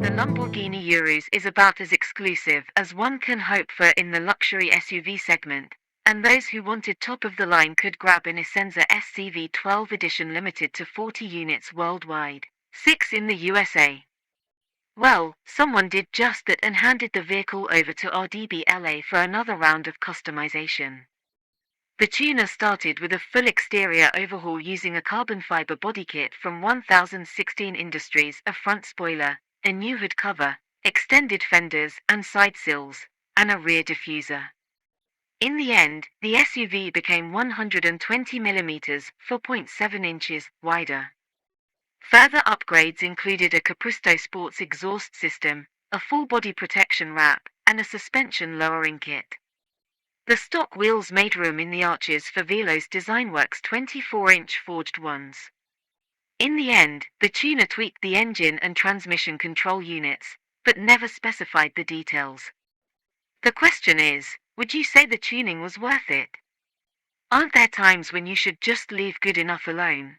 The Lamborghini Urus is about as exclusive as one can hope for in the luxury SUV segment, and those who wanted top of the line could grab an Essenza SCV12 edition limited to 40 units worldwide, 6 in the USA. Well, someone did just that and handed the vehicle over to RDBLA for another round of customization. The tuner started with a full exterior overhaul using a carbon fiber body kit from 1016 Industries, a front spoiler, a new hood cover, extended fenders and side sills, and a rear diffuser. In the end, the SUV became 120 mm (4.7 inches) wider. Further upgrades included a Capristo sports exhaust system, a full body protection wrap, and a suspension lowering kit. The stock wheels made room in the arches for Velos Designwerks 24-inch forged ones. In the end, the tuner tweaked the engine and transmission control units, but never specified the details. The question is, would you say the tuning was worth it? Aren't there times when you should just leave good enough alone?